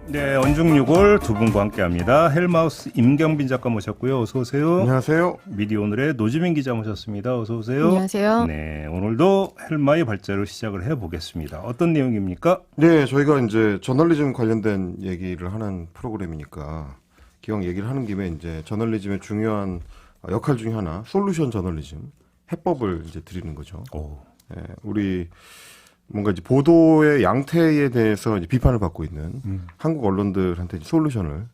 네, 언중육을 두 분과 함께합니다. 헬마우스 임경빈 작가 모셨고요. 어서 오세요. 안녕하세요. 미디어오늘의 노지민 기자 모셨습니다. 어서 오세요. 안녕하세요. 네, 오늘도 헬마의 발자로 시작을 해보겠습니다. 어떤 내용입니까? 네, 저희가 이제 저널리즘 관련된 얘기를 하는 프로그램이니까 기왕 얘기를 하는 김에 이제 저널리즘의 중요한 역할 중에 하나, 솔루션 저널리즘, 해법을 이제 드리는 거죠. 오. 네, 우리 뭔가 이제 보도의 양태에 대해서 이제 비판을 받고 있는 한국 언론들한테 이제 솔루션을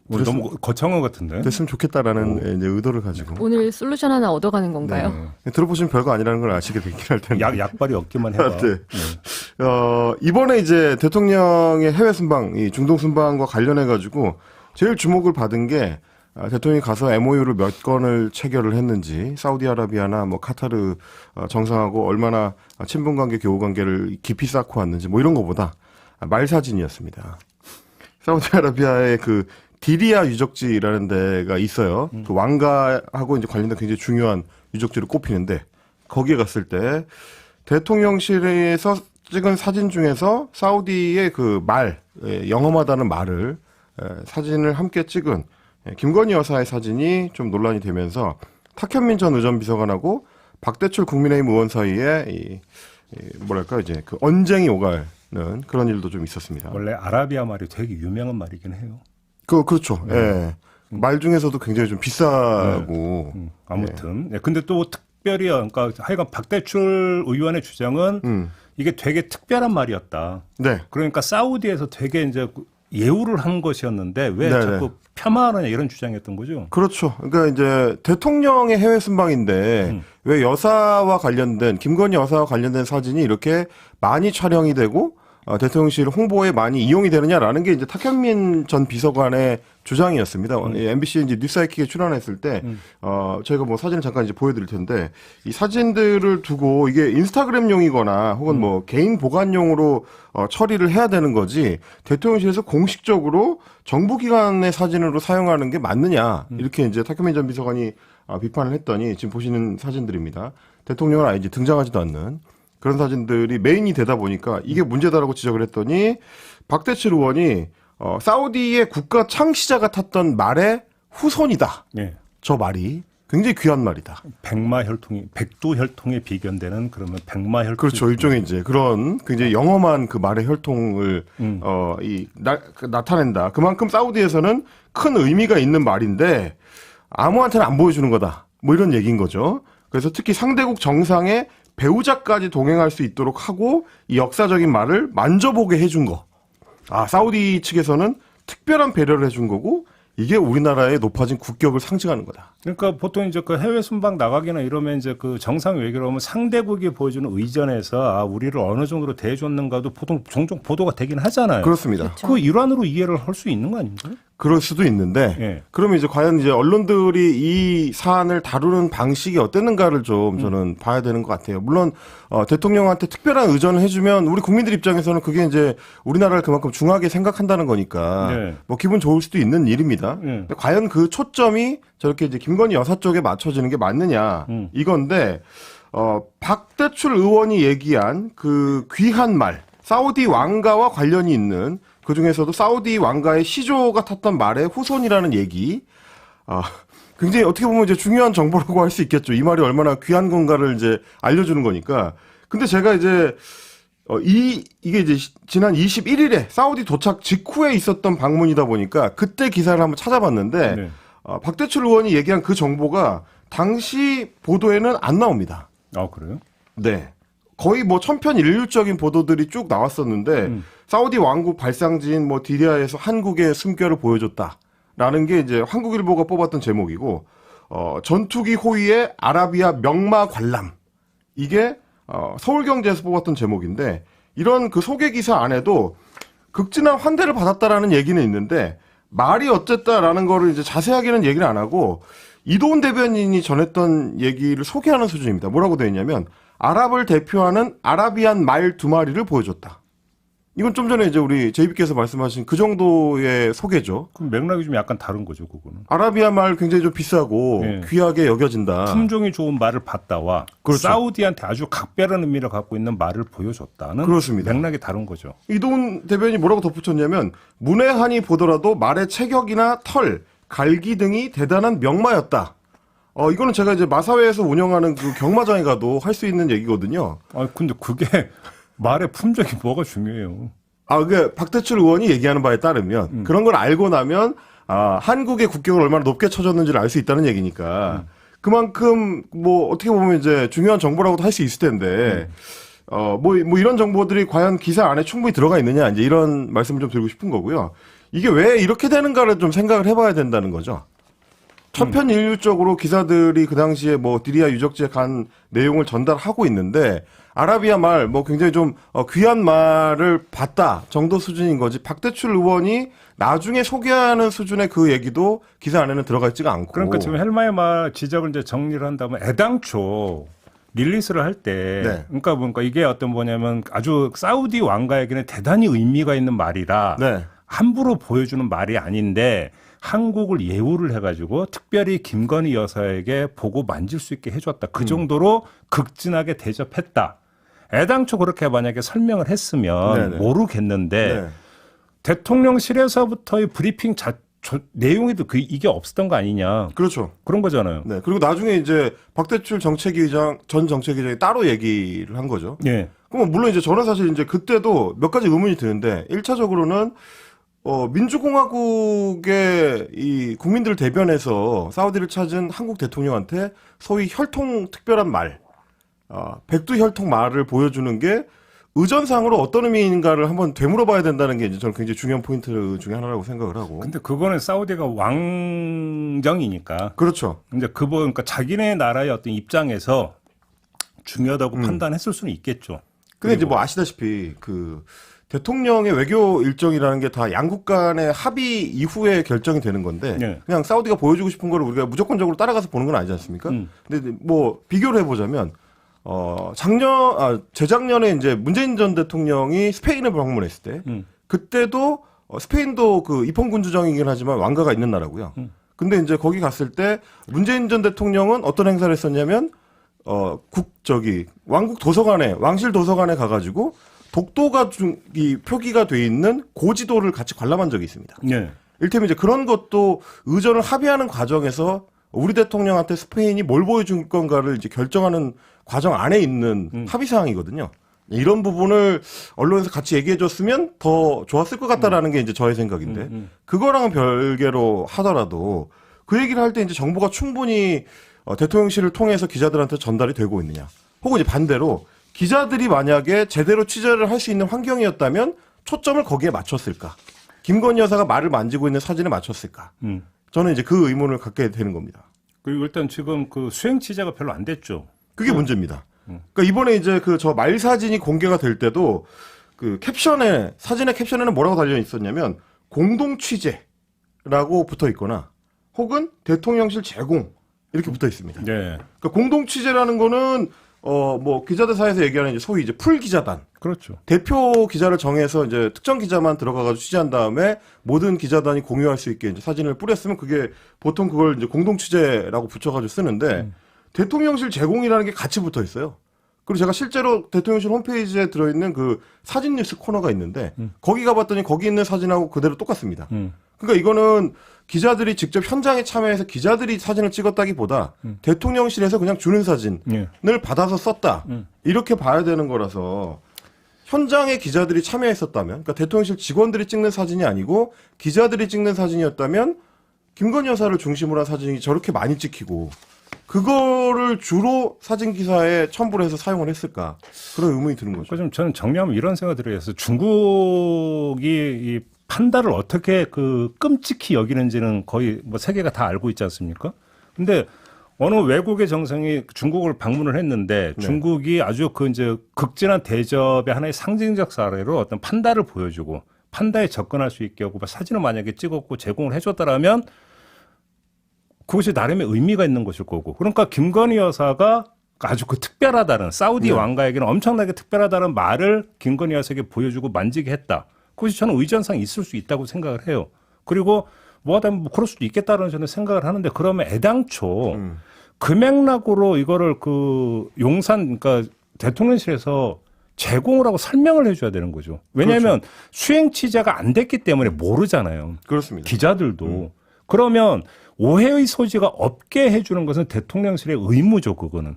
오늘 너무 거창한 것 같은데? 됐으면 좋겠다라는 이제 의도를 가지고 오늘 솔루션 하나 얻어가는 건가요? 네. 들어보시면 별거 아니라는 걸 아시게 되긴 할 텐데. 약발이 없기만 해봐. 네. 이번에 이제 대통령의 해외 순방, 이 중동 순방과 관련해 가지고 제일 주목을 받은 게 대통령이 가서 MOU를 몇 건을 체결을 했는지, 사우디아라비아나 뭐 카타르 정상하고 얼마나 친분관계, 교우관계를 깊이 쌓고 왔는지 뭐 이런 거보다 말사진이었습니다. 사우디아라비아의 그 디리아 유적지라는 데가 있어요. 그 왕가하고 이제 관련된 굉장히 중요한 유적지로 꼽히는데 거기에 갔을 때 대통령실에서 찍은 사진 중에서 사우디의 그 말, 영험하다는 말을 사진을 함께 찍은 김건희 여사의 사진이 좀 논란이 되면서 탁현민 전 의전 비서관하고 박대출 국민의힘 의원 사이에 뭐랄까 이제 그 언쟁이 오가는 그런 일도 좀 있었습니다. 원래 아라비아 말이 되게 유명한 말이긴 해요. 그렇죠. 예. 말 중에서도 굉장히 좀 비싸고. 아무튼. 네. 근데 또 특별히, 그러니까 하여간 박대출 의원의 주장은 이게 되게 특별한 말이었다. 네. 그러니까 사우디에서 되게 이제 예우를 한 것이었는데 왜 네네. 자꾸 폄하하느냐 이런 주장이었던 거죠. 그렇죠. 그러니까 이제 대통령의 해외 순방인데 왜 여사와 관련된 김건희 여사와 관련된 사진이 이렇게 많이 촬영이 되고 대통령실 홍보에 많이 이용이 되느냐라는 게 이제 탁현민 전 비서관의 주장이었습니다. MBC 이제 뉴스하이킥에 출연했을 때 저희가 뭐 사진을 잠깐 이제 보여드릴 텐데 이 사진들을 두고 이게 인스타그램용이거나 혹은 뭐 개인 보관용으로 처리를 해야 되는 거지 대통령실에서 공식적으로 정부기관의 사진으로 사용하는 게 맞느냐 이렇게 이제 탁현민 전 비서관이 비판을 했더니 지금 보시는 사진들입니다. 대통령은 아예 이제 등장하지도 않는 그런 사진들이 메인이 되다 보니까 이게 문제다라고 지적을 했더니 박대출 의원이 사우디의 국가 창시자가 탔던 말의 후손이다. 네. 저 말이 굉장히 귀한 말이다. 백두혈통에 비견되는 그러면 백마혈통. 그렇죠. 일종의 이제 그런 굉장히 영험한 그 말의 혈통을 나타낸다. 그만큼 사우디에서는 큰 의미가 있는 말인데 아무한테나 안 보여주는 거다. 뭐 이런 얘기인 거죠. 그래서 특히 상대국 정상의 배우자까지 동행할 수 있도록 하고 이 역사적인 말을 만져보게 해준 거. 사우디 측에서는 특별한 배려를 해준 거고 이게 우리나라의 높아진 국격을 상징하는 거다. 그러니까 보통 이제 그 해외 순방 나가기나 이러면 이제 그 정상 외교로 하면 상대국이 보여주는 의전에서 우리를 어느 정도로 대해줬는가도 보통 종종 보도가 되긴 하잖아요. 그렇습니다. 그렇죠. 그 일환으로 이해를 할 수 있는 거 아닌가요? 그럴 수도 있는데 예. 그러면 이제 과연 이제 언론들이 이 사안을 다루는 방식이 어땠는가를 좀 저는 봐야 되는 것 같아요. 물론 대통령한테 특별한 의전을 해주면 우리 국민들 입장에서는 그게 이제 우리나라를 그만큼 중하게 생각한다는 거니까 네. 뭐 기분 좋을 수도 있는 일입니다. 네. 근데 과연 그 초점이 저렇게 이제 김건희 여사 쪽에 맞춰지는 게 맞느냐 이건데 박대출 의원이 얘기한 그 귀한 말 사우디 왕가와 관련이 있는 그 중에서도 사우디 왕가의 시조가 탔던 말의 후손이라는 얘기, 굉장히 어떻게 보면 이제 중요한 정보라고 할 수 있겠죠. 이 말이 얼마나 귀한 건가를 이제 알려주는 거니까. 근데 제가 이제, 이게 이제 지난 21일에 사우디 도착 직후에 있었던 방문이다 보니까 그때 기사를 한번 찾아봤는데, 네. 박대출 의원이 얘기한 그 정보가 당시 보도에는 안 나옵니다. 그래요? 네. 거의 뭐 천편일률적인 보도들이 쭉 나왔었는데 사우디 왕국 발상지인 뭐 디리아에서 한국의 숨결을 보여줬다라는 게 이제 한국일보가 뽑았던 제목이고 전투기 호위의 아라비아 명마 관람 이게 서울경제에서 뽑았던 제목인데 이런 그 소개 기사 안에도 극진한 환대를 받았다라는 얘기는 있는데 말이 어쨌다라는 거를 이제 자세하게는 얘기를 안 하고 이도훈 대변인이 전했던 얘기를 소개하는 수준입니다. 뭐라고 되어 있냐면 아랍을 대표하는 아라비안 말 2마리를 보여줬다. 이건 좀 전에 이제 우리 JB께서 말씀하신 그 정도의 소개죠. 그럼 맥락이 좀 약간 다른 거죠, 그거는. 아라비아 말 굉장히 좀 비싸고 네. 귀하게 여겨진다. 품종이 좋은 말을 봤다와 그렇죠. 사우디한테 아주 각별한 의미를 갖고 있는 말을 보여줬다는 그렇습니다. 맥락이 다른 거죠. 이동훈 대변인이 뭐라고 덧붙였냐면 문외한이 보더라도 말의 체격이나 털, 갈기 등이 대단한 명마였다. 이거는 제가 이제 마사회에서 운영하는 그 경마장에 가도 할 수 있는 얘기거든요. 아 근데 그게 말의 품종이 뭐가 중요해요. 그게 박대출 의원이 얘기하는 바에 따르면 그런 걸 알고 나면 한국의 국격을 얼마나 높게 쳐줬는지를 알 수 있다는 얘기니까 그만큼 뭐 어떻게 보면 이제 중요한 정보라고도 할 수 있을 텐데 뭐 이런 정보들이 과연 기사 안에 충분히 들어가 있느냐 이제 이런 말씀을 좀 드리고 싶은 거고요. 이게 왜 이렇게 되는가를 좀 생각을 해봐야 된다는 거죠. 천편일률적으로 기사들이 그 당시에 뭐 디리아 유적지에 간 내용을 전달하고 있는데 아라비아 말 뭐 굉장히 좀 귀한 말을 봤다 정도 수준인 거지 박대출 의원이 나중에 소개하는 수준의 그 얘기도 기사 안에는 들어가 있지가 않고. 그러니까 지금 헬마의 말 지적을 이제 정리를 한다면 애당초 릴리스를 할 때 네. 그러니까 이게 어떤 뭐냐면 아주 사우디 왕가에게는 대단히 의미가 있는 말이라 네. 함부로 보여주는 말이 아닌데 한국을 예우를 해가지고 특별히 김건희 여사에게 보고 만질 수 있게 해줬다. 그 정도로 극진하게 대접했다. 애당초 그렇게 만약에 설명을 했으면 네네. 모르겠는데 네. 대통령실에서부터의 브리핑 내용에도 이게 없었던 거 아니냐. 그렇죠. 그런 거잖아요. 네. 그리고 나중에 이제 박대출 정책위장 전 정책위장이 따로 얘기를 한 거죠. 예. 그럼 물론 이제 저는 사실 이제 그때도 몇 가지 의문이 드는데 1차적으로는 민주공화국의 이 국민들을 대변해서 사우디를 찾은 한국 대통령한테 소위 혈통 특별한 말, 백두혈통 말을 보여주는 게 의전상으로 어떤 의미인가를 한번 되물어봐야 된다는 게 이제 저는 굉장히 중요한 포인트 중에 하나라고 생각을 하고. 근데 그거는 사우디가 왕정이니까. 그렇죠. 근데 그러니까 자기네 나라의 어떤 입장에서 중요하다고 판단했을 수는 있겠죠. 근데 이제 뭐 아시다시피 그 대통령의 외교 일정이라는 게 다 양국 간의 합의 이후에 결정이 되는 건데 네. 그냥 사우디가 보여주고 싶은 거를 우리가 무조건적으로 따라가서 보는 건 아니지 않습니까? 근데 뭐 비교를 해보자면 재작년에 이제 문재인 전 대통령이 스페인을 방문했을 때 그때도 스페인도 그 입헌군주정이긴 하지만 왕가가 있는 나라고요. 근데 이제 거기 갔을 때 문재인 전 대통령은 어떤 행사를 했었냐면 왕국 도서관에 왕실 도서관에 가가지고 독도가 이 표기가 돼 있는 고지도를 같이 관람한 적이 있습니다. 네. 일테면 이제 그런 것도 의전을 합의하는 과정에서 우리 대통령한테 스페인이 뭘 보여줄 건가를 이제 결정하는 과정 안에 있는 합의 사항이거든요. 이런 부분을 언론에서 같이 얘기해줬으면 더 좋았을 것 같다라는 게 이제 저의 생각인데 그거랑은 별개로 하더라도 그 얘기를 할 때 이제 정보가 충분히 대통령실을 통해서 기자들한테 전달이 되고 있느냐, 혹은 이제 반대로 기자들이 만약에 제대로 취재를 할 수 있는 환경이었다면 초점을 거기에 맞췄을까? 김건희 여사가 말을 만지고 있는 사진에 맞췄을까? 저는 이제 그 의문을 갖게 되는 겁니다. 그리고 일단 지금 그 수행 취재가 별로 안 됐죠. 그게 문제입니다. 그러니까 이번에 이제 그 저 말 사진이 공개가 될 때도 그 사진의 캡션에는 뭐라고 달려 있었냐면 공동 취재라고 붙어 있거나 혹은 대통령실 제공 이렇게 붙어 있습니다. 네. 그러니까 공동 취재라는 거는 뭐 기자들 사이에서 얘기하는 이제 소위 이제 풀 기자단. 그렇죠. 대표 기자를 정해서 이제 특정 기자만 들어가가지고 취재한 다음에 모든 기자단이 공유할 수 있게 이제 사진을 뿌렸으면 그게 보통 그걸 이제 공동 취재라고 붙여가지고 쓰는데 대통령실 제공이라는 게 같이 붙어 있어요. 그리고 제가 실제로 대통령실 홈페이지에 들어있는 그 사진 뉴스 코너가 있는데 거기 가봤더니 거기 있는 사진하고 그대로 똑같습니다. 그러니까 이거는 기자들이 직접 현장에 참여해서 기자들이 사진을 찍었다기보다 대통령실에서 그냥 주는 사진을 받아서 썼다. 이렇게 봐야 되는 거라서 현장에 기자들이 참여했었다면, 그러니까 대통령실 직원들이 찍는 사진이 아니고 기자들이 찍는 사진이었다면 김건희 여사를 중심으로 한 사진이 저렇게 많이 찍히고 그거를 주로 사진 기사에 첨부를 해서 사용을 했을까? 그런 의문이 드는 거죠. 좀 저는 정리하면 이런 생각이 들어요. 중국이 이 판다를 어떻게 그 끔찍히 여기는지는 거의 뭐 세계가 다 알고 있지 않습니까? 근데 어느 외국의 정상이 중국을 방문을 했는데 중국이 아주 그 이제 극진한 대접의 하나의 상징적 사례로 어떤 판다를 보여주고 판다에 접근할 수 있게 하고 사진을 만약에 찍었고 제공을 해줬다라면 그것이 나름의 의미가 있는 것일 거고. 그러니까 김건희 여사가 아주 그 특별하다는 사우디 네. 왕가에게는 엄청나게 특별하다는 말을 김건희 여사에게 보여주고 만지게 했다. 그것이 저는 의전상 있을 수 있다고 생각을 해요. 그리고 뭐하다 뭐 그럴 수도 있겠다는 저는 생각을 하는데 그러면 애당초 그 맥락으로 이거를 그 용산 그러니까 대통령실에서 제공을 하고 설명을 해줘야 되는 거죠. 왜냐하면 수행 취재가 안 됐기 때문에 모르잖아요. 그렇습니다. 기자들도. 그러면 오해의 소지가 없게 해주는 것은 대통령실의 의무죠, 그거는.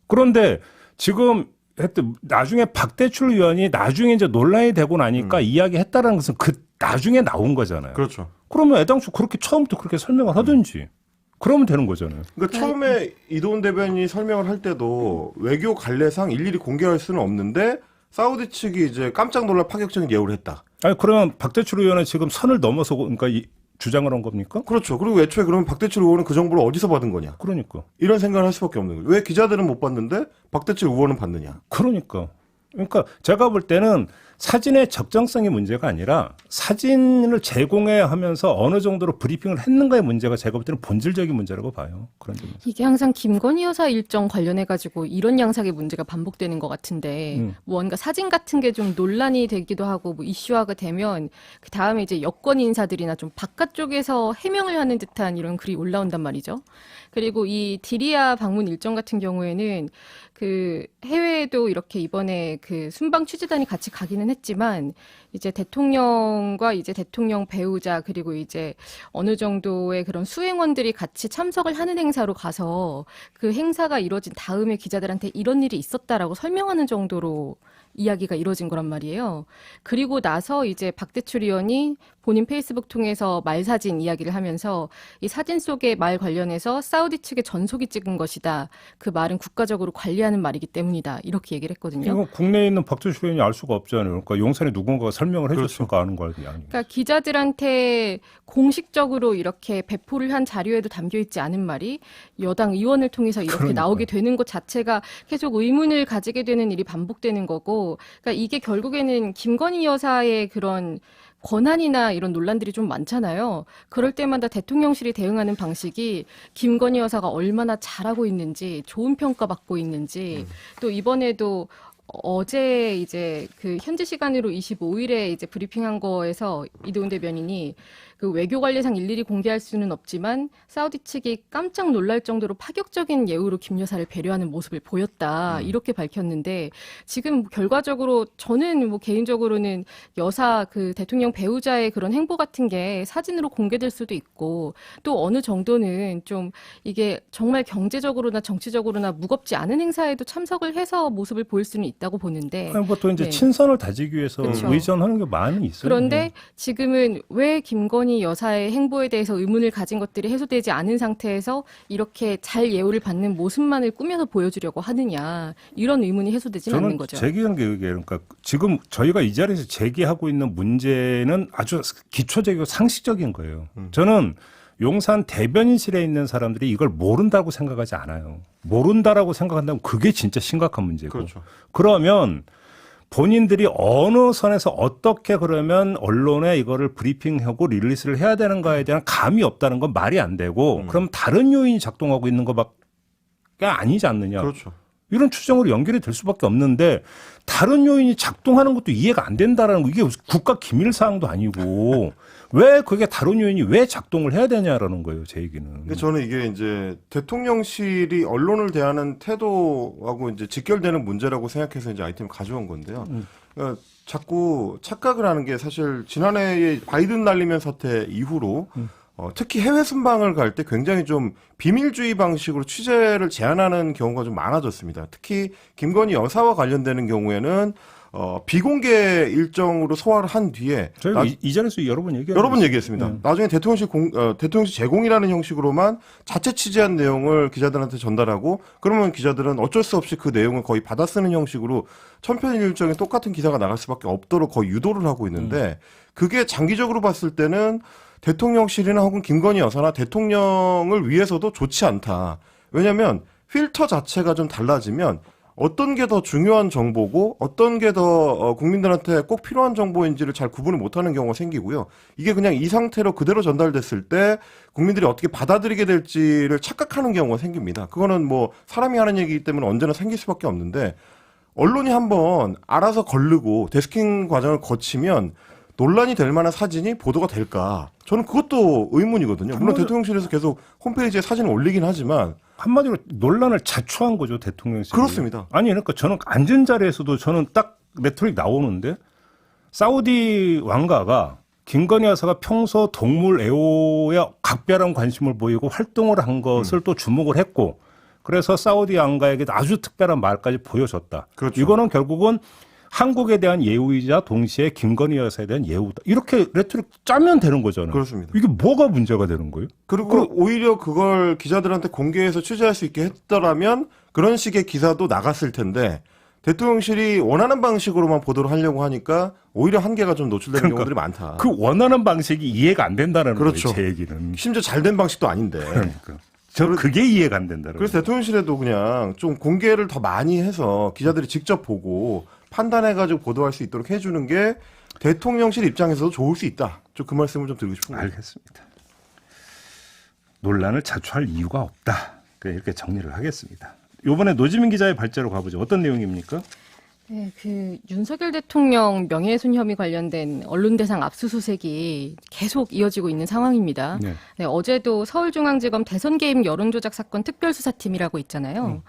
그런데 지금 하여튼 나중에 박대출 의원이 나중에 이제 논란이 되고 나니까 이야기했다라는 것은 그 나중에 나온 거잖아요. 그렇죠. 그러면 애당초 그렇게 처음부터 그렇게 설명을 하든지 그러면 되는 거잖아요. 그러니까 처음에 이도훈 대변인이 설명을 할 때도 외교 관례상 일일이 공개할 수는 없는데 사우디 측이 이제 깜짝 놀랄 파격적인 예우를 했다. 아니 그러면 박대출 의원은 지금 선을 넘어서 그러니까 주장을 한 겁니까? 그렇죠. 그리고 애초에 그러면 박대출 의원은 그 정보를 어디서 받은 거냐. 그러니까. 이런 생각을 할 수밖에 없는 거예요. 왜 기자들은 못 봤는데 박대출 의원은 봤느냐. 그러니까 제가 볼 때는 사진의 적정성이 문제가 아니라 사진을 제공해 하면서 어느 정도로 브리핑을 했는가의 문제가 제가 볼 때는 본질적인 문제라고 봐요. 그런 점에서. 이게 항상 김건희 여사 일정 관련해가지고 이런 양상의 문제가 반복되는 것 같은데 뭔가 사진 같은 게 좀 논란이 되기도 하고 뭐 이슈화가 되면 그 다음에 이제 여권 인사들이나 좀 바깥쪽에서 해명을 하는 듯한 이런 글이 올라온단 말이죠. 그리고 이 디리아 방문 일정 같은 경우에는 그 해외에도 이렇게 이번에 그 순방 취재단이 같이 가기는 했지만 이제 대통령과 이제 대통령 배우자 그리고 이제 어느 정도의 그런 수행원들이 같이 참석을 하는 행사로 가서 그 행사가 이루어진 다음에 기자들한테 이런 일이 있었다라고 설명하는 정도로 이야기가 이루어진 거란 말이에요. 그리고 나서 이제 박대출 의원이 본인 페이스북 통해서 말 사진 이야기를 하면서 이 사진 속의 말 관련해서 사우디 측의 전속이 찍은 것이다. 그 말은 국가적으로 관리하는 말이기 때문이다. 이렇게 얘기를 했거든요. 이거 국내에 있는 박대출 의원이 알 수가 없잖아요. 그러니까 용산에 누군가가 설명을 해줬으니까 아는 거 아니에요. 그러니까 기자들한테 공식적으로 이렇게 배포를 한 자료에도 담겨 있지 않은 말이 여당 의원을 통해서 이렇게 그러니까요. 나오게 되는 것 자체가 계속 의문을 가지게 되는 일이 반복되는 거고, 그러니까 이게 결국에는 김건희 여사의 그런 권한이나 이런 논란들이 좀 많잖아요. 그럴 때마다 대통령실이 대응하는 방식이 김건희 여사가 얼마나 잘하고 있는지, 좋은 평가받고 있는지, 또 이번에도 어제 이제 그 현지 시간으로 25일에 이제 브리핑한 거에서 이도훈 대변인이 그 외교 관례상 일일이 공개할 수는 없지만 사우디 측이 깜짝 놀랄 정도로 파격적인 예우로 김 여사를 배려하는 모습을 보였다. 이렇게 밝혔는데 지금 결과적으로 저는 뭐 개인적으로는 여사 그 대통령 배우자의 그런 행보 같은 게 사진으로 공개될 수도 있고 또 어느 정도는 좀 이게 정말 경제적으로나 정치적으로나 무겁지 않은 행사에도 참석을 해서 모습을 보일 수는 있다고 보는데 아니, 보통 이제 네. 친선을 다지기 위해서 그렇죠. 의전하는 게 많이 있어요. 그런데 지금은 왜 김건희 여사의 행보에 대해서 의문을 가진 것들이 해소되지 않은 상태에서 이렇게 잘 예우를 받는 모습만을 꾸며서 보여주려고 하느냐 이런 의문이 해소되지는 않는 저는 거죠. 제기한 게 이게 그러니까 지금 저희가 이 자리에서 제기하고 있는 문제는 아주 기초적이고 상식적인 거예요. 저는 용산 대변인실에 있는 사람들이 이걸 모른다고 생각하지 않아요. 모른다라고 생각한다면 그게 진짜 심각한 문제고. 그렇죠. 그러면 본인들이 어느 선에서 어떻게 그러면 언론에 이거를 브리핑하고 릴리스를 해야 되는가에 대한 감이 없다는 건 말이 안 되고 그럼 다른 요인이 작동하고 있는 것밖에 아니지 않느냐. 그렇죠. 이런 추정으로 연결이 될 수밖에 없는데 다른 요인이 작동하는 것도 이해가 안 된다라는 거 이게 국가 기밀 사항도 아니고 왜 그게 다른 요인이 왜 작동을 해야 되냐라는 거예요, 제 얘기는. 근데 저는 이게 이제 대통령실이 언론을 대하는 태도하고 이제 직결되는 문제라고 생각해서 이제 아이템을 가져온 건데요. 그러니까 자꾸 착각을 하는 게 사실 지난해에 바이든 날리면 사태 이후로 특히 해외 순방을 갈 때 굉장히 좀 비밀주의 방식으로 취재를 제한하는 경우가 좀 많아졌습니다. 특히 김건희 여사와 관련되는 경우에는 비공개 일정으로 소화를 한 뒤에 저희가 이 자리에서 여러 번 얘기했습니다. 여러 번 얘기했습니다. 나중에 대통령실 제공이라는 형식으로만 자체 취재한 내용을 기자들한테 전달하고 그러면 기자들은 어쩔 수 없이 그 내용을 거의 받아쓰는 형식으로 천편일 일정에 똑같은 기사가 나갈 수밖에 없도록 거의 유도를 하고 있는데 그게 장기적으로 봤을 때는 대통령실이나 혹은 김건희 여사나 대통령을 위해서도 좋지 않다. 왜냐하면 필터 자체가 좀 달라지면 어떤 게 더 중요한 정보고 어떤 게 더 국민들한테 꼭 필요한 정보인지를 잘 구분을 못하는 경우가 생기고요. 이게 그냥 이 상태로 그대로 전달됐을 때 국민들이 어떻게 받아들이게 될지를 착각하는 경우가 생깁니다. 그거는 뭐 사람이 하는 얘기이기 때문에 언제나 생길 수밖에 없는데 언론이 한번 알아서 거르고 데스킹 과정을 거치면 논란이 될 만한 사진이 보도가 될까? 저는 그것도 의문이거든요. 물론 대통령실에서 계속 홈페이지에 사진을 올리긴 하지만 한마디로 논란을 자초한 거죠, 대통령실이. 그렇습니다. 아니, 그러니까 저는 앉은 자리에서도 저는 딱 레토릭 나오는데 사우디 왕가가 김건희 여사가 평소 동물 애호에 각별한 관심을 보이고 활동을 한 것을 또 주목을 했고 그래서 사우디 왕가에게 아주 특별한 말까지 보여줬다. 그렇죠. 이거는 결국은 한국에 대한 예우이자 동시에 김건희 여사에 대한 예우다. 이렇게 레토릭 짜면 되는 거잖아요. 그렇습니다. 이게 뭐가 문제가 되는 거예요? 그리고 오히려 그걸 기자들한테 공개해서 취재할 수 있게 했더라면 그런 식의 기사도 나갔을 텐데 대통령실이 원하는 방식으로만 보도를 하려고 하니까 오히려 한계가 좀 노출되는 그러니까 경우들이 많다. 그 원하는 방식이 이해가 안 된다는 그렇죠. 거예요, 제 얘기는. 심지어 잘 된 방식도 아닌데. 그러니까. 저 그게 이해가 안 된다는 그래서 거예요. 대통령실에도 그냥 좀 공개를 더 많이 해서 기자들이 직접 보고 판단해가지고 보도할 수 있도록 해주는 게 대통령실 입장에서도 좋을 수 있다. 좀 그 말씀을 좀 드리고 싶은 거예요. 알겠습니다. 논란을 자초할 이유가 없다. 이렇게 정리를 하겠습니다. 이번에 노지민 기자의 발제로 가보죠. 어떤 내용입니까? 네, 그 윤석열 대통령 명예훼손 혐의 관련된 언론 대상 압수수색이 계속 이어지고 있는 상황입니다. 네. 네, 어제도 서울중앙지검 대선 개입 여론조작 사건 특별수사팀이라고 있잖아요.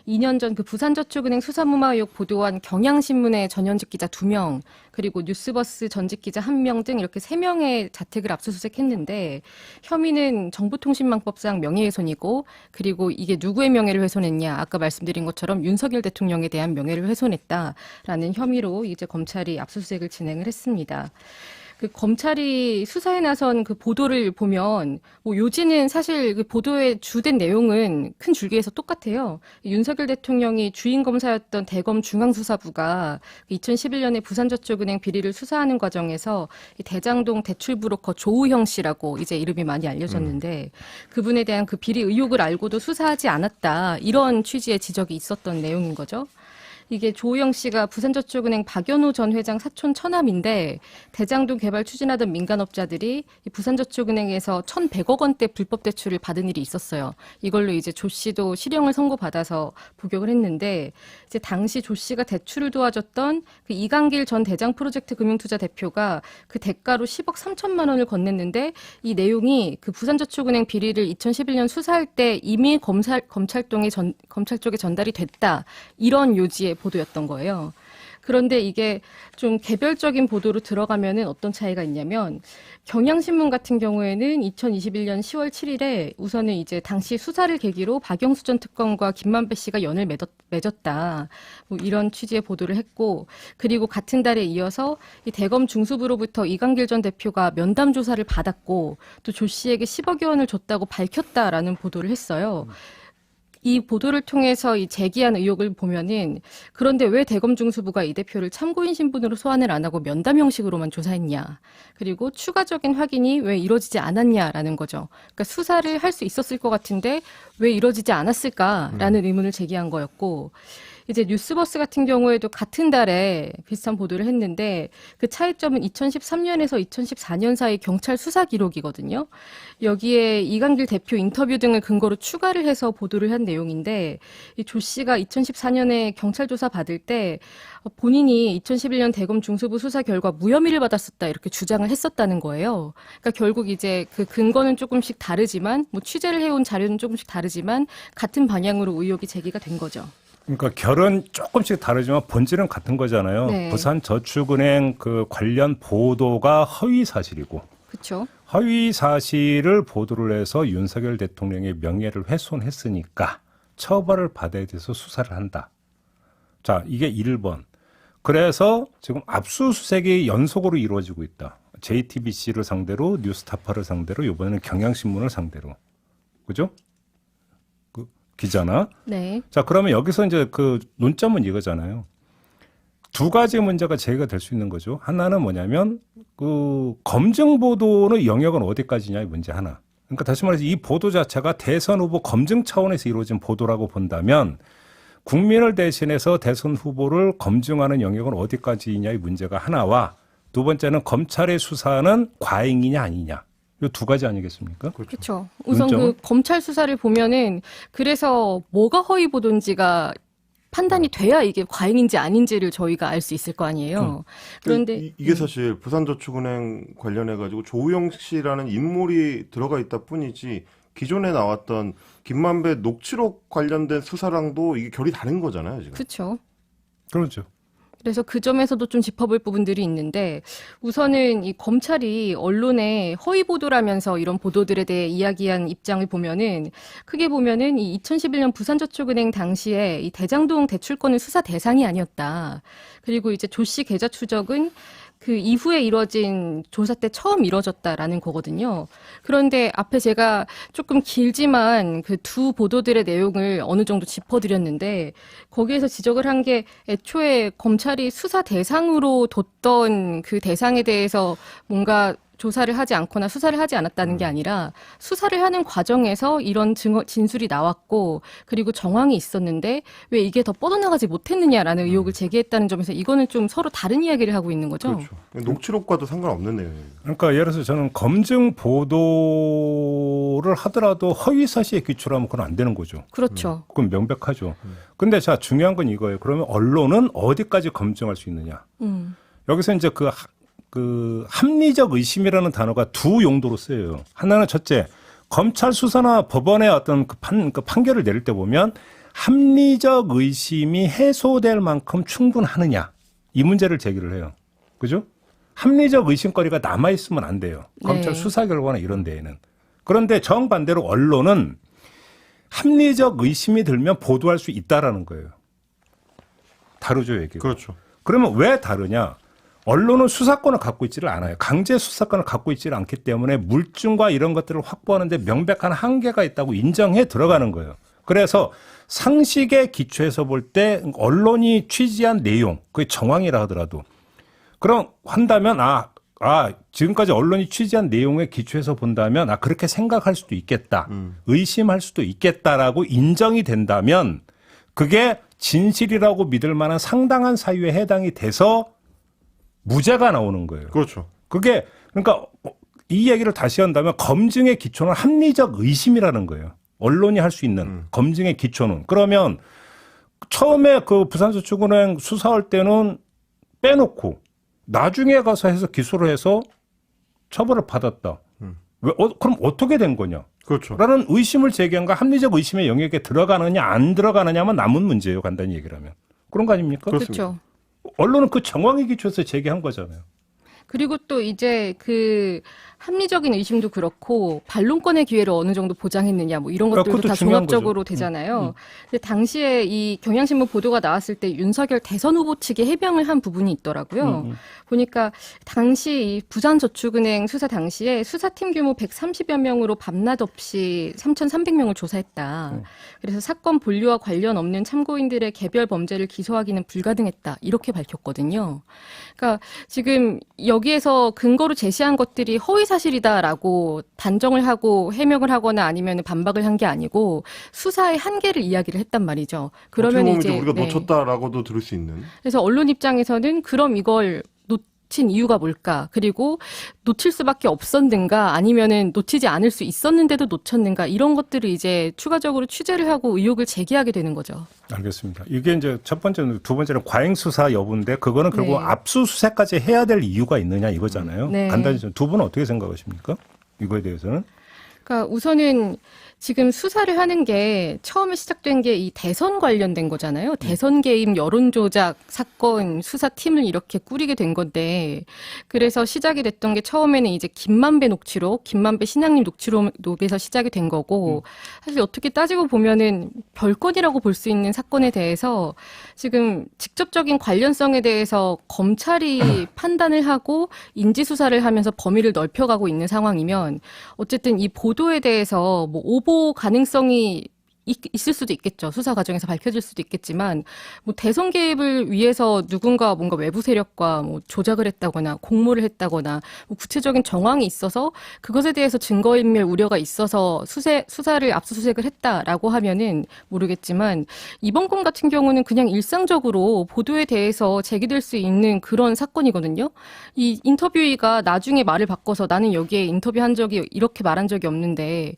2년 전 그 부산저축은행 수사무마 의혹 보도한 경향신문의 전현직 기자 2명, 그리고 뉴스버스 전직 기자 1명 등 이렇게 3명의 자택을 압수수색했는데 혐의는 정보통신망법상 명예훼손이고 그리고 이게 누구의 명예를 훼손했냐? 아까 말씀드린 것처럼 윤석열 대통령에 대한 명예를 훼손했다라는 혐의로 이제 검찰이 압수수색을 진행을 했습니다. 그 검찰이 수사에 나선 그 보도를 보면 뭐 요지는 사실 그 보도의 주된 내용은 큰 줄기에서 똑같아요. 윤석열 대통령이 주인 검사였던 대검 중앙수사부가 2011년에 부산저축은행 비리를 수사하는 과정에서 이 대장동 대출 브로커 조우형 씨라고 이제 이름이 많이 알려졌는데 그분에 대한 그 비리 의혹을 알고도 수사하지 않았다. 이런 취지의 지적이 있었던 내용인 거죠. 이게 조우영 씨가 부산저축은행 박연호 전 회장 사촌 처남인데 대장동 개발 추진하던 민간업자들이 이 부산저축은행에서 1,100억 원대 불법 대출을 받은 일이 있었어요. 이걸로 이제 조 씨도 실형을 선고받아서 복역을 했는데 이제 당시 조 씨가 대출을 도와줬던 그 이강길 전 대장 프로젝트 금융투자 대표가 그 대가로 10억 3천만 원을 건넸는데 이 내용이 그 부산저축은행 비리를 2011년 수사할 때 이미 검찰 쪽에 전달이 됐다. 이런 요지의 보도였던 거예요. 그런데 이게 좀 개별적인 보도로 들어가면은 어떤 차이가 있냐면 경향신문 같은 경우에는 2021년 10월 7일에 우선은 이제 당시 수사를 계기로 박영수 전 특검과 김만배 씨가 연을 맺었다. 뭐 이런 취지의 보도를 했고 그리고 같은 달에 이어서 이 대검 중수부로부터 이강길 전 대표가 면담 조사를 받았고 또 조 씨에게 10억여 원을 줬다고 밝혔다라는 보도를 했어요. 이 보도를 통해서 이 제기한 의혹을 보면은 그런데 왜 대검 중수부가 이 대표를 참고인 신분으로 소환을 안 하고 면담 형식으로만 조사했냐. 그리고 추가적인 확인이 왜 이루어지지 않았냐라는 거죠. 그러니까 수사를 할 수 있었을 것 같은데 왜 이루어지지 않았을까라는 의문을 제기한 거였고 이제 뉴스버스 같은 경우에도 같은 달에 비슷한 보도를 했는데 그 차이점은 2013년에서 2014년 사이 경찰 수사 기록이거든요. 여기에 이강길 대표 인터뷰 등을 근거로 추가를 해서 보도를 한 내용인데 이 조 씨가 2014년에 경찰 조사 받을 때 본인이 2011년 대검 중수부 수사 결과 무혐의를 받았었다 이렇게 주장을 했었다는 거예요. 그러니까 결국 이제 그 근거는 조금씩 다르지만 뭐 취재를 해온 자료는 조금씩 다르지만 같은 방향으로 의혹이 제기가 된 거죠. 그러니까 결은 조금씩 다르지만 본질은 같은 거잖아요. 네. 부산저축은행 그 관련 보도가 허위 사실이고 그렇죠. 허위 사실을 보도를 해서 윤석열 대통령의 명예를 훼손했으니까 처벌을 받아야 돼서 수사를 한다. 자, 이게 1번. 그래서 지금 압수수색이 연속으로 이루어지고 있다. JTBC를 상대로, 뉴스타파를 상대로, 이번에는 경향신문을 상대로. 그죠? 그 기자나. 네. 자, 그러면 여기서 이제 그 논점은 이거잖아요. 두 가지 문제가 제기가 될 수 있는 거죠. 하나는 뭐냐면 그 검증 보도의 영역은 어디까지냐의 문제 하나. 그러니까 다시 말해서 이 보도 자체가 대선 후보 검증 차원에서 이루어진 보도라고 본다면 국민을 대신해서 대선 후보를 검증하는 영역은 어디까지이냐의 문제가 하나와 두 번째는 검찰의 수사는 과잉이냐 아니냐. 이 두 가지 아니겠습니까? 그렇죠. 우선 문점은? 그 검찰 수사를 보면은 그래서 뭐가 허위 보도인지가 판단이 돼야 이게 과잉인지 아닌지를 저희가 알 수 있을 거 아니에요. 그런데 이게 사실 부산저축은행 관련해 가지고 조우영 씨라는 인물이 들어가 있다 뿐이지 기존에 나왔던 김만배 녹취록 관련된 수사랑도 이게 결이 다른 거잖아요, 지금. 그렇죠. 그렇죠. 그래서 그 점에서도 좀 짚어볼 부분들이 있는데 우선은 이 검찰이 언론에 허위 보도라면서 이런 보도들에 대해 이야기한 입장을 보면은 크게 보면은 이 2011년 부산저축은행 당시에 이 대장동 대출권은 수사 대상이 아니었다. 그리고 이제 조 씨 계좌 추적은 그 이후에 이뤄진 조사 때 처음 이뤄졌다라는 거거든요. 그런데 앞에 제가 조금 길지만 그 두 보도들의 내용을 어느 정도 짚어드렸는데 거기에서 지적을 한 게 애초에 검찰이 수사 대상으로 뒀던 그 대상에 대해서 뭔가 조사를 하지 않거나 수사를 하지 않았다는 게 아니라 수사를 하는 과정에서 이런 진술이 나왔고 그리고 정황이 있었는데 왜 이게 더 뻗어나가지 못했느냐라는 의혹을 제기했다는 점에서 이거는 좀 서로 다른 이야기를 하고 있는 거죠. 그렇죠. 녹취록과도 상관없는 내용이에요. 그러니까 예를 들어서 저는 검증 보도를 하더라도 허위 사실에 기초하면 그건 안 되는 거죠. 그렇죠. 그건 명백하죠. 근데 자 중요한 건 이거예요. 그러면 언론은 어디까지 검증할 수 있느냐? 여기서 이제 그 합리적 의심이라는 단어가 두 용도로 쓰여요. 하나는 첫째, 검찰 수사나 법원의 어떤 그 판결을 내릴 때 보면 합리적 의심이 해소될 만큼 충분하느냐. 이 문제를 제기를 해요. 그죠? 합리적 의심거리가 남아있으면 안 돼요. 검찰 네. 수사 결과나 이런 데에는. 그런데 정반대로 언론은 합리적 의심이 들면 보도할 수 있다라는 거예요. 다르죠, 얘기가. 그렇죠. 그러면 왜 다르냐? 언론은 수사권을 갖고 있지를 않아요. 강제 수사권을 갖고 있지를 않기 때문에 물증과 이런 것들을 확보하는데 명백한 한계가 있다고 인정해 들어가는 거예요. 그래서 상식에 기초해서 볼 때 언론이 취재한 내용, 그게 정황이라 하더라도 그럼 한다면 지금까지 언론이 취재한 내용에 기초해서 본다면 그렇게 생각할 수도 있겠다. 의심할 수도 있겠다라고 인정이 된다면 그게 진실이라고 믿을 만한 상당한 사유에 해당이 돼서 무죄가 나오는 거예요. 그렇죠. 그게 그러니까 이 얘기를 다시 한다면 검증의 기초는 합리적 의심이라는 거예요. 언론이 할 수 있는 검증의 기초는. 그러면 처음에 그 부산저축은행 수사할 때는 빼놓고 나중에 가서 해서 기소를 해서 처벌을 받았다. 그럼 어떻게 된 거냐? 그렇죠. 라는 의심을 제기한가 합리적 의심의 영역에 들어가느냐 안 들어가느냐만 남은 문제예요. 간단히 얘기를 하면. 그런 거 아닙니까? 그렇죠. 언론은 그 정황에 기초해서 제기한 거잖아요. 그리고 또 이제 그 합리적인 의심도 그렇고 반론권의 기회를 어느 정도 보장했느냐 뭐 이런 것들도 그것도 다 중요한 종합적으로 되잖아요. 근데 당시에 이 경향신문 보도가 나왔을 때 윤석열 대선 후보 측이 해명을 한 부분이 있더라고요. 보니까 당시 이 부산저축은행 수사 당시에 수사팀 규모 130여 명으로 밤낮 없이 3,300명을 조사했다. 그래서 사건 본류와 관련 없는 참고인들의 개별 범죄를 기소하기는 불가능했다. 이렇게 밝혔거든요. 그러니까 지금 여기에서 근거로 제시한 것들이 허위 사실이다라고 단정을 하고 해명을 하거나 아니면 반박을 한 게 아니고 수사의 한계를 이야기를 했단 말이죠. 그러면 어떻게 보면 이제 우리가 놓쳤다라고도 들을 수 있는. 그래서 언론 입장에서는 그럼 이걸 놓친 이유가 뭘까? 그리고 놓칠 수밖에 없었는가? 아니면은 놓치지 않을 수 있었는데도 놓쳤는가? 이런 것들을 이제 추가적으로 취재를 하고 의혹을 제기하게 되는 거죠. 알겠습니다. 이게 이제 첫 번째, 두 번째는 과잉 수사 여부인데 그거는 결국 네. 압수수색까지 해야 될 이유가 있느냐 이거잖아요. 네. 간단히 두 분은 어떻게 생각하십니까? 이거에 대해서는? 그러니까 우선은 지금 수사를 하는 게 처음에 시작된 게 이 대선 관련된 거잖아요. 대선 개입 여론조작 사건 수사팀을 이렇게 꾸리게 된 건데 그래서 시작이 됐던 게 처음에는 이제 김만배 녹취록, 김만배 신앙님 녹취록에서 시작이 된 거고 사실 어떻게 따지고 보면은 별건이라고 볼 수 있는 사건에 대해서 지금 직접적인 관련성에 대해서 검찰이 판단을 하고 인지수사를 하면서 범위를 넓혀가고 있는 상황이면 어쨌든 이 보도에 대해서 뭐 오보 가능성이 있을 수도 있겠죠. 수사 과정에서 밝혀질 수도 있겠지만 뭐 대선 개입을 위해서 누군가 뭔가 외부 세력과 뭐 조작을 했다거나 공모를 했다거나 뭐 구체적인 정황이 있어서 그것에 대해서 증거인멸 우려가 있어서 수사를 압수수색을 했다라고 하면은 모르겠지만 이번 건 같은 경우는 그냥 일상적으로 보도에 대해서 제기될 수 있는 그런 사건이거든요. 이 인터뷰이가 나중에 말을 바꿔서 나는 여기에 인터뷰한 적이 이렇게 말한 적이 없는데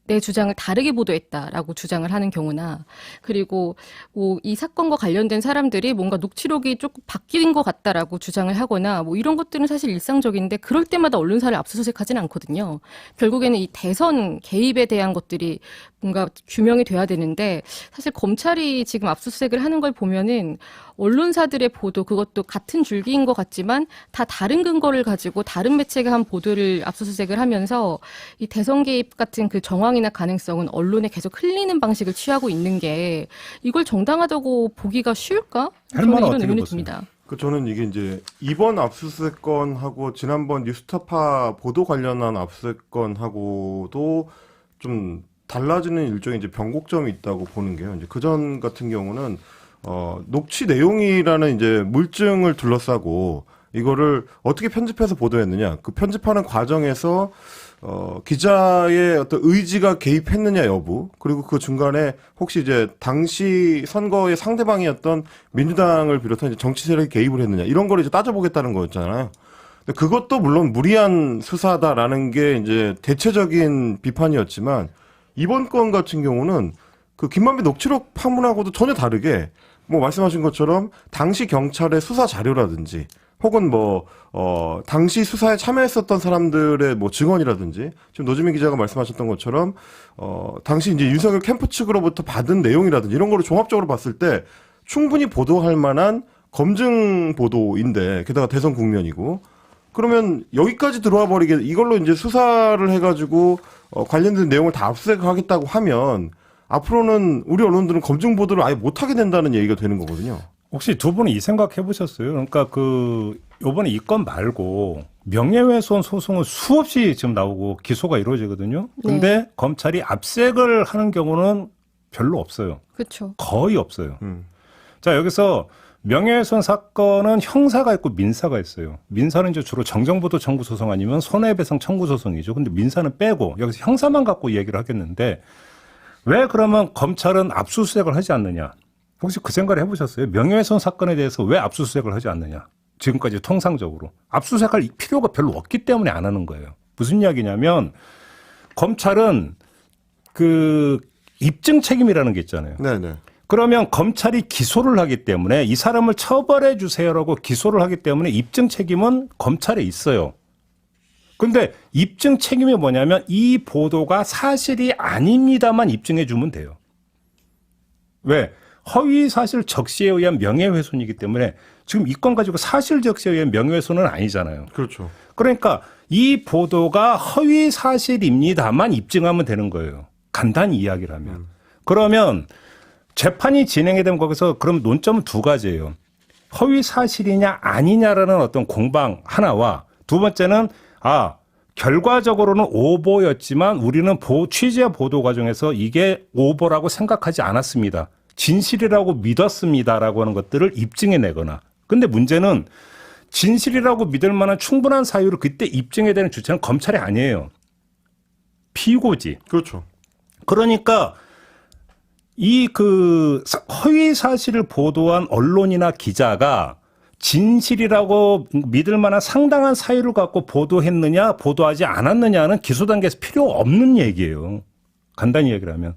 내 주장을 다르게 보도했다라고 주장을 하는 경우나 그리고 뭐 이 사건과 관련된 사람들이 뭔가 녹취록이 조금 바뀐 것 같다라고 주장을 하거나 뭐 이런 것들은 사실 일상적인데 그럴 때마다 언론사를 압수수색하지는 않거든요. 결국에는 이 대선 개입에 대한 것들이 뭔가 규명이 돼야 되는데 사실 검찰이 지금 압수수색을 하는 걸 보면은 언론사들의 보도 그것도 같은 줄기인 것 같지만 다 다른 근거를 가지고 다른 매체가 한 보도를 압수수색을 하면서 이 대선 개입 같은 그 정황이나 가능성은 언론에 계속 흘리는 방식을 취하고 있는 게 이걸 정당하다고 보기가 쉬울까? 할 저는 만은 이런 어떻게 의문이 보세요? 듭니다. 저는 이게 이제 이번 압수수색 건하고 지난번 뉴스타파 보도 관련한 압수수색 건하고도 좀 달라지는 일종의 이제 변곡점이 있다고 보는 게요. 이제 그전 같은 경우는 녹취 내용이라는 이제 물증을 둘러싸고 이거를 어떻게 편집해서 보도했느냐, 그 편집하는 과정에서 기자의 어떤 의지가 개입했느냐 여부, 그리고 그 중간에 혹시 이제 당시 선거의 상대방이었던 민주당을 비롯한 이제 정치 세력이 개입을 했느냐, 이런 걸 이제 따져보겠다는 거였잖아요. 근데 그것도 물론 무리한 수사다라는 게 이제 대체적인 비판이었지만 이번 건 같은 경우는 그 김만배 녹취록 파문하고도 전혀 다르게 뭐 말씀하신 것처럼 당시 경찰의 수사 자료라든지 혹은 당시 수사에 참여했었던 사람들의 뭐 증언이라든지 지금 노지민 기자가 말씀하셨던 것처럼 당시 이제 윤석열 캠프 측으로부터 받은 내용이라든지 이런 거를 종합적으로 봤을 때 충분히 보도할 만한 검증 보도인데 게다가 대선 국면이고 그러면 여기까지 들어와 버리게 이걸로 이제 수사를 해가지고 관련된 내용을 다 압수수색하겠다고 하면 앞으로는 우리 언론들은 검증 보도를 아예 못하게 된다는 얘기가 되는 거거든요. 혹시 두 분은 이 생각 해보셨어요? 그러니까 요번에 이 건 말고 명예훼손 소송은 수없이 지금 나오고 기소가 이루어지거든요. 근데 네. 검찰이 압색을 하는 경우는 별로 없어요. 그렇죠. 거의 없어요. 자, 여기서 명예훼손 사건은 형사가 있고 민사가 있어요. 민사는 이제 주로 정정보도 청구 소송 아니면 손해배상 청구 소송이죠. 근데 민사는 빼고 여기서 형사만 갖고 얘기를 하겠는데 왜 그러면 검찰은 압수수색을 하지 않느냐? 혹시 그 생각을 해보셨어요? 명예훼손 사건에 대해서 왜 압수수색을 하지 않느냐? 지금까지 통상적으로. 압수수색할 필요가 별로 없기 때문에 안 하는 거예요. 무슨 이야기냐면 검찰은 그 입증 책임이라는 게 있잖아요. 네네. 그러면 검찰이 기소를 하기 때문에 이 사람을 처벌해 주세요라고 기소를 하기 때문에 입증 책임은 검찰에 있어요. 근데 입증 책임이 뭐냐면 이 보도가 사실이 아닙니다만 입증해 주면 돼요. 왜? 허위 사실 적시에 의한 명예훼손이기 때문에 지금 이 건 가지고 사실 적시에 의한 명예훼손은 아니잖아요. 그렇죠. 그러니까 이 보도가 허위 사실입니다만 입증하면 되는 거예요. 간단히 이야기를 하면. 그러면 재판이 진행이 되면 거기서 그럼 논점은 두 가지예요. 허위 사실이냐 아니냐라는 어떤 공방 하나와 두 번째는 결과적으로는 오보였지만 우리는 취재 보도 과정에서 이게 오보라고 생각하지 않았습니다. 진실이라고 믿었습니다라고 하는 것들을 입증해 내거나. 근데 문제는 진실이라고 믿을 만한 충분한 사유를 그때 입증해야 되는 주체는 검찰이 아니에요. 피고지. 그렇죠. 그러니까 허위 사실을 보도한 언론이나 기자가 진실이라고 믿을 만한 상당한 사유를 갖고 보도했느냐, 보도하지 않았느냐는 기소 단계에서 필요 없는 얘기예요. 간단히 얘기를 하면.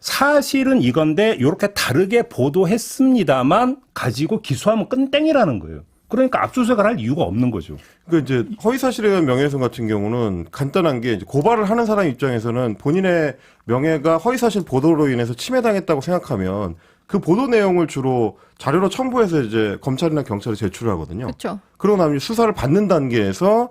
사실은 이건데 이렇게 다르게 보도했습니다만 가지고 기소하면 끝땡이라는 거예요. 그러니까 압수수색을 할 이유가 없는 거죠. 그 이제 허위 사실에 의한 명예훼손 같은 경우는 간단한 게 이제 고발을 하는 사람 입장에서는 본인의 명예가 허위 사실 보도로 인해서 침해당했다고 생각하면 그 보도 내용을 주로 자료로 첨부해서 이제 검찰이나 경찰에 제출을 하거든요. 그렇죠. 그러고 나면 수사를 받는 단계에서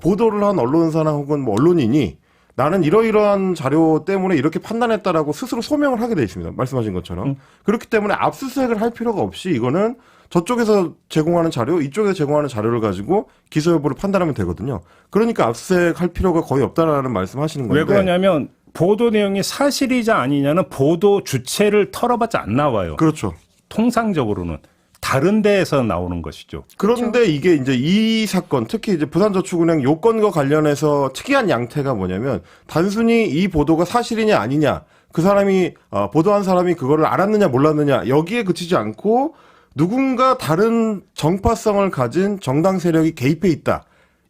보도를 한 언론사나 혹은 뭐 언론인이 나는 이러이러한 자료 때문에 이렇게 판단했다라고 스스로 소명을 하게 돼 있습니다. 말씀하신 것처럼. 그렇기 때문에 압수수색을 할 필요가 없이 이거는 저쪽에서 제공하는 자료, 이쪽에서 제공하는 자료를 가지고 기소 여부를 판단하면 되거든요. 그러니까 압수수색 할 필요가 거의 없다라는 말씀하시는 건데. 왜 그러냐면 보도 내용이 사실이자 아니냐는 보도 주체를 털어봤자 안 나와요. 그렇죠. 통상적으로는 다른 데에서 나오는 것이죠. 그런데 이게 이제 이 사건, 특히 이제 부산저축은행 요건과 관련해서 특이한 양태가 뭐냐면 단순히 이 보도가 사실이냐 아니냐, 그 사람이 보도한 사람이 그거를 알았느냐 몰랐느냐 여기에 그치지 않고 누군가 다른 정파성을 가진 정당 세력이 개입해 있다.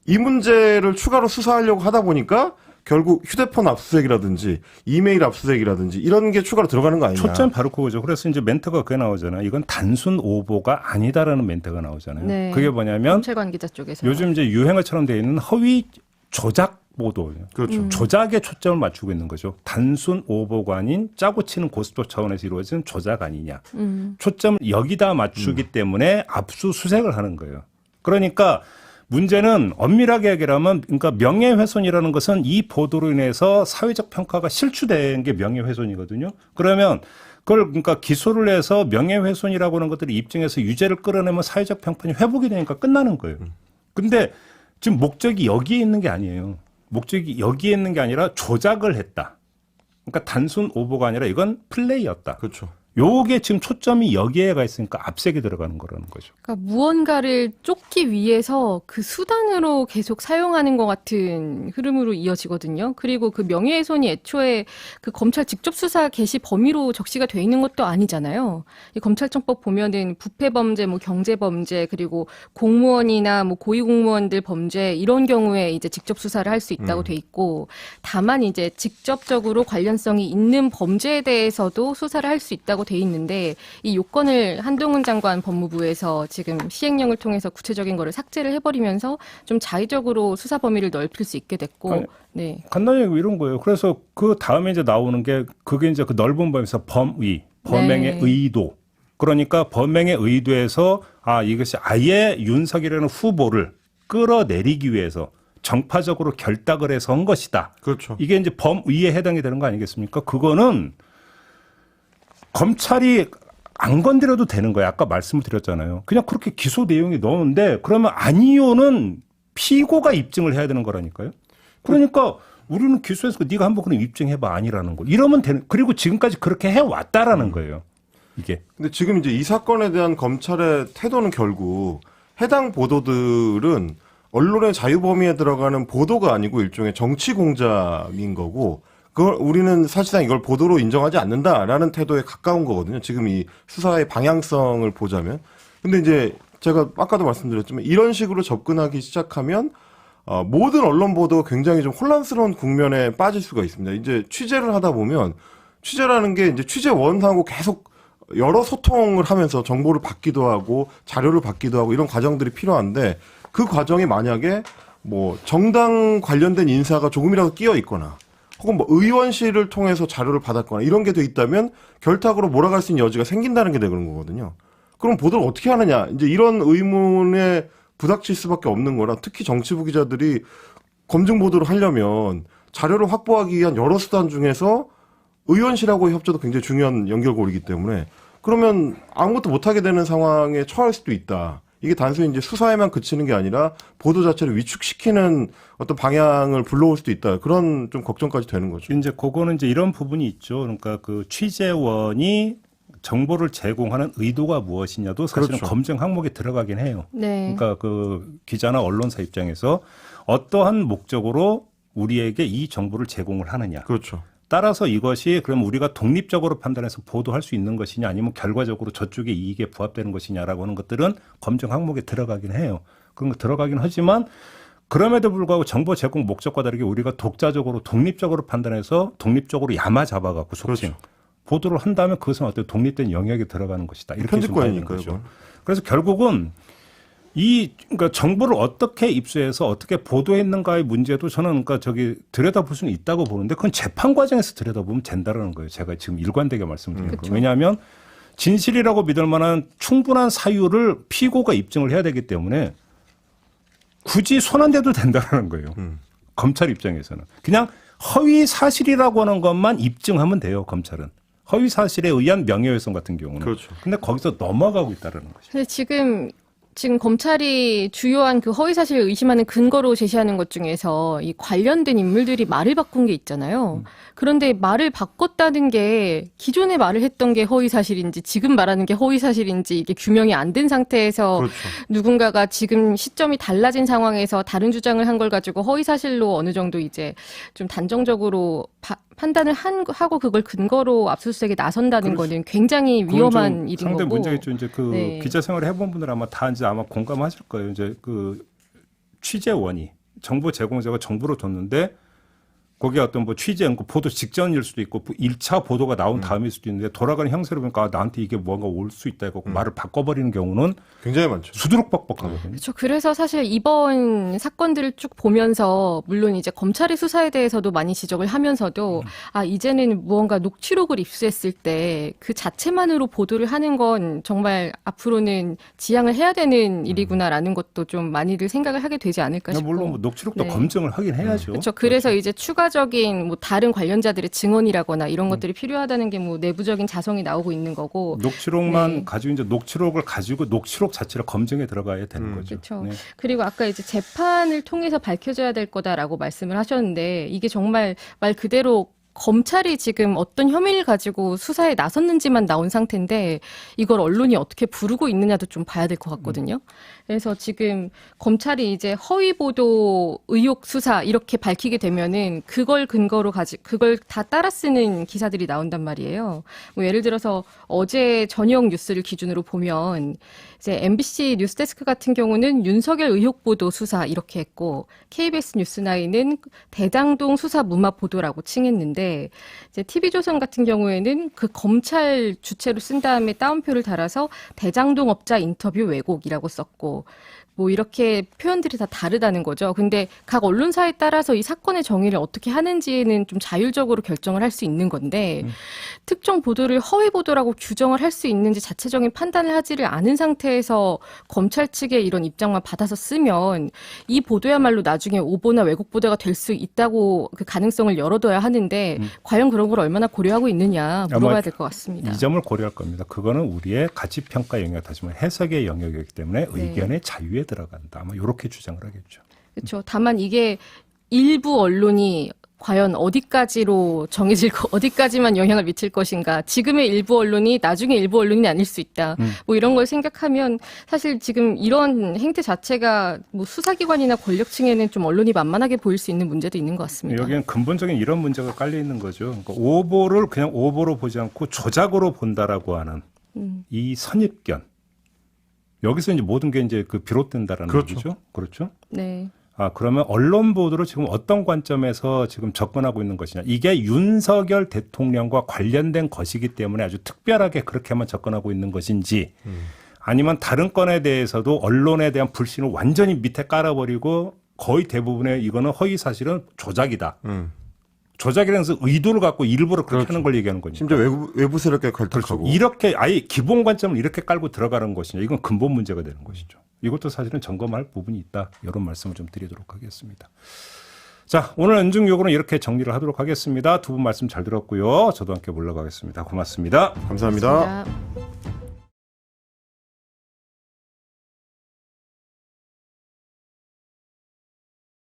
이 문제를 추가로 수사하려고 하다 보니까 결국 휴대폰 압수수색이라든지 이메일 압수수색이라든지 이런 게 추가로 들어가는 거 아니냐. 초점 바로 그거죠. 그래서 이제 멘트가 그게 나오잖아요. 이건 단순 오보가 아니다라는 멘트가 나오잖아요. 네. 그게 뭐냐면 검찰 관계자 쪽에서 요즘 이제 유행어처럼 되어 있는 허위 조작 보도예요. 그렇죠. 조작에 초점을 맞추고 있는 거죠. 단순 오보가 아닌 짜고 치는 고스톱 차원에서 이루어진 조작 아니냐. 초점을 여기다 맞추기 때문에 압수수색을 하는 거예요. 그러니까 문제는 엄밀하게 얘기하면 그러니까 명예훼손이라는 것은 이 보도로 인해서 사회적 평가가 실추된 게 명예훼손이거든요. 그러면 그걸 그러니까 기소를 해서 명예훼손이라고 하는 것들을 입증해서 유죄를 끌어내면 사회적 평판이 회복이 되니까 끝나는 거예요. 근데 지금 목적이 여기에 있는 게 아니에요. 목적이 여기에 있는 게 아니라 조작을 했다. 그러니까 단순 오보가 아니라 이건 플레이였다. 그렇죠. 요게 지금 초점이 여기에 가 있으니까 압색이 들어가는 거라는 거죠. 그러니까 무언가를 쫓기 위해서 그 수단으로 계속 사용하는 것 같은 흐름으로 이어지거든요. 그리고 그 명예훼손이 애초에 그 검찰 직접 수사 개시 범위로 적시가 돼 있는 것도 아니잖아요. 이 검찰청법 보면은 부패범죄, 뭐 경제범죄, 그리고 공무원이나 뭐 고위공무원들 범죄 이런 경우에 이제 직접 수사를 할 수 있다고 돼 있고, 다만 이제 직접적으로 관련성이 있는 범죄에 대해서도 수사를 할 수 있다고 돼 있는데 이 요건을 한동훈 장관 법무부에서 지금 시행령을 통해서 구체적인 거를 삭제를 해버리면서 좀 자의적으로 수사 범위를 넓힐 수 있게 됐고, 아니, 네. 간단히 이런 거예요. 그래서 그 다음에 이제 나오는 게 그게 이제 그 넓은 범위에서 범의, 범행의 네. 의도. 그러니까 범행의 의도에서 이것이 아예 윤석열이라는 후보를 끌어내리기 위해서 정파적으로 결탁을 해서 한 것이다. 그렇죠. 이게 이제 범의에 해당이 되는 거 아니겠습니까? 그거는 검찰이 안 건드려도 되는 거예요. 아까 말씀을 드렸잖아요. 그냥 그렇게 기소 내용이 넣었는데 그러면 아니요는 피고가 입증을 해야 되는 거라니까요. 그러니까 우리는 기소해서 네가 한번 그럼 입증해봐 아니라는 거. 이러면 되는. 그리고 지금까지 그렇게 해왔다라는 거예요. 이게. 근데 지금 이제 이 사건에 대한 검찰의 태도는 결국 해당 보도들은 언론의 자유 범위에 들어가는 보도가 아니고 일종의 정치 공작인 거고, 그걸 우리는 사실상 이걸 보도로 인정하지 않는다라는 태도에 가까운 거거든요. 지금 이 수사의 방향성을 보자면. 근데 이제 제가 아까도 말씀드렸지만 이런 식으로 접근하기 시작하면 모든 언론 보도가 굉장히 좀 혼란스러운 국면에 빠질 수가 있습니다. 이제 취재를 하다 보면 취재라는 게 이제 취재원하고 계속 여러 소통을 하면서 정보를 받기도 하고 자료를 받기도 하고 이런 과정들이 필요한데, 그 과정이 만약에 뭐 정당 관련된 인사가 조금이라도 끼어 있거나 혹은 뭐 의원실을 통해서 자료를 받았거나 이런 게 돼 있다면 결탁으로 몰아갈 수 있는 여지가 생긴다는 게 되는 거거든요. 그럼 보도를 어떻게 하느냐, 이제 이런 의문에 부닥칠 수밖에 없는 거라, 특히 정치부 기자들이 검증 보도를 하려면 자료를 확보하기 위한 여러 수단 중에서 의원실하고의 협조도 굉장히 중요한 연결고리이기 때문에 그러면 아무것도 못하게 되는 상황에 처할 수도 있다. 이게 단순히 이제 수사에만 그치는 게 아니라 보도 자체를 위축시키는 어떤 방향을 불러올 수도 있다. 그런 좀 걱정까지 되는 거죠. 이제 그거는 이제 이런 부분이 있죠. 그러니까 그 취재원이 정보를 제공하는 의도가 무엇이냐도 사실은 그렇죠. 검증 항목에 들어가긴 해요. 네. 그러니까 그 기자나 언론사 입장에서 어떠한 목적으로 우리에게 이 정보를 제공을 하느냐. 그렇죠. 따라서 이것이 그럼 우리가 독립적으로 판단해서 보도할 수 있는 것이냐 아니면 결과적으로 저쪽의 이익에 부합되는 것이냐라고 하는 것들은 검증 항목에 들어가긴 해요. 그런 거 들어가긴 하지만 그럼에도 불구하고 정보 제공 목적과 다르게 우리가 독자적으로 독립적으로 판단해서 독립적으로 야마 잡아갖고 속칭 그렇죠. 보도를 한다면 그것은 어떤 독립된 영역에 들어가는 것이다. 이렇게 좀 봐야 되는 편집권이니까요. 거죠. 그건. 그래서 결국은 그러니까 정보를 어떻게 입수해서 어떻게 보도했는가의 문제도 저는 그러니까 들여다볼 수는 있다고 보는데 그건 재판 과정에서 들여다보면 된다라는 거예요. 제가 지금 일관되게 말씀드리는 거예요. 왜냐하면 진실이라고 믿을 만한 충분한 사유를 피고가 입증을 해야 되기 때문에 굳이 손 안 대도 된다라는 거예요. 검찰 입장에서는. 그냥 허위 사실이라고 하는 것만 입증하면 돼요. 검찰은. 허위 사실에 의한 명예훼손 같은 경우는. 그렇죠. 근데 거기서 넘어가고 있다라는 거죠. 근데 지금 지금 검찰이 주요한 그 허위사실을 의심하는 근거로 제시하는 것 중에서 이 관련된 인물들이 말을 바꾼 게 있잖아요. 그런데 말을 바꿨다는 게 기존에 말을 했던 게 허위사실인지 지금 말하는 게 허위사실인지 이게 규명이 안 된 상태에서 그렇죠. 누군가가 지금 시점이 달라진 상황에서 다른 주장을 한 걸 가지고 허위사실로 어느 정도 이제 좀 단정적으로 판단을 하고 그걸 근거로 압수수색에 나선다는 거는 굉장히 위험한 일인 상당히 거고. 문제가 있죠. 이제 그 네. 기자 생활을 해본 분들 아마 다 이제 아마 공감하실 거예요. 이제 그 취재원이 정보 제공자가 정보를 줬는데 거기에 어떤 뭐 취재 연구 보도 직전일 수도 있고 1차 보도가 나온 다음일 수도 있는데 돌아가는 형태로 보니까 나한테 이게 뭔가 올 수 있다 이거 말을 바꿔버리는 경우는 굉장히 많죠. 수두룩박박하거든요. 그렇죠. 그래서 사실 이번 사건들을 쭉 보면서 물론 이제 검찰의 수사에 대해서도 많이 지적을 하면서도 아 이제는 무언가 녹취록을 입수했을 때 그 자체만으로 보도를 하는 건 정말 앞으로는 지양을 해야 되는 일이구나라는 것도 좀 많이들 생각을 하게 되지 않을까 싶고. 물론 뭐 녹취록도 네. 검증을 하긴 해야죠. 그렇죠. 그래서 이제 추가적인 뭐 다른 관련자들의 증언이라거나 이런 것들이 필요하다는 게 뭐 내부적인 자성이 나오고 있는 거고. 녹취록만 네. 가지고 이제 녹취록을 가지고 녹취록 자체를 검증에 들어가야 되는 거죠. 그렇죠. 네. 그리고 아까 이제 재판을 통해서 밝혀져야 될 거다라고 말씀을 하셨는데 이게 정말 말 그대로 검찰이 지금 어떤 혐의를 가지고 수사에 나섰는지만 나온 상태인데 이걸 언론이 어떻게 부르고 있느냐도 좀 봐야 될 것 같거든요. 그래서 지금 검찰이 이제 허위 보도 의혹 수사 이렇게 밝히게 되면은 그걸 근거로 그걸 다 따라 쓰는 기사들이 나온단 말이에요. 뭐 예를 들어서 어제 저녁 뉴스를 기준으로 보면 이제 MBC 뉴스데스크 같은 경우는 윤석열 의혹 보도 수사 이렇게 했고 KBS 뉴스9은 대장동 수사 무마 보도라고 칭했는데 이제 TV조선 같은 경우에는 그 검찰 주체로 쓴 다음에 따옴표를 달아서 대장동 업자 인터뷰 왜곡이라고 썼고 뭐 이렇게 표현들이 다 다르다는 거죠. 근데 각 언론사에 따라서 이 사건의 정의를 어떻게 하는지는 좀 자율적으로 결정을 할 수 있는 건데 특정 보도를 허위 보도라고 규정을 할 수 있는지 자체적인 판단을 하지를 않은 상태에서 검찰 측의 이런 입장만 받아서 쓰면 이 보도야말로 나중에 오보나 왜곡 보도가 될 수 있다고 그 가능성을 열어둬야 하는데 과연 그런 걸 얼마나 고려하고 있느냐 물어봐야 될 것 같습니다. 이 점을 고려할 겁니다. 그거는 우리의 가치평가 영역, 다시 말해 해석의 영역이기 때문에 네. 의견의 자유에 들어간다. 아마 이렇게 주장을 하겠죠. 그렇죠. 다만 이게 일부 언론이 과연 어디까지로 어디까지만 영향을 미칠 것인가. 지금의 일부 언론이 나중에 일부 언론이 아닐 수 있다. 뭐 이런 걸 생각하면 사실 지금 이런 행태 자체가 뭐 수사기관이나 권력층에는 좀 언론이 만만하게 보일 수 있는 문제도 있는 것 같습니다. 여기는 근본적인 이런 문제가 깔려 있는 거죠. 그러니까 오보를 그냥 오보로 보지 않고 조작으로 본다라고 하는 이 선입견. 여기서 이제 모든 게 이제 그 비롯된다라는 그렇죠. 얘기죠. 그렇죠. 네. 그러면 언론 보도를 지금 어떤 관점에서 지금 접근하고 있는 것이냐. 이게 윤석열 대통령과 관련된 것이기 때문에 아주 특별하게 그렇게만 접근하고 있는 것인지 아니면 다른 건에 대해서도 언론에 대한 불신을 완전히 밑에 깔아버리고 거의 대부분의 이거는 허위 사실은 조작이다. 조작이라는 의도를 갖고 일부러 그렇게 하는 걸 얘기하는 거니까. 심지어 외부 세력에 갈등하고. 이렇게 아예 기본 관점을 이렇게 깔고 들어가는 것이냐. 이건 근본 문제가 되는 것이죠. 이것도 사실은 점검할 부분이 있다. 이런 말씀을 좀 드리도록 하겠습니다. 자, 오늘 은중 요구는 이렇게 정리를 하도록 하겠습니다. 두 분 말씀 잘 들었고요. 저도 함께 물러가겠습니다. 고맙습니다. 감사합니다. 고맙습니다.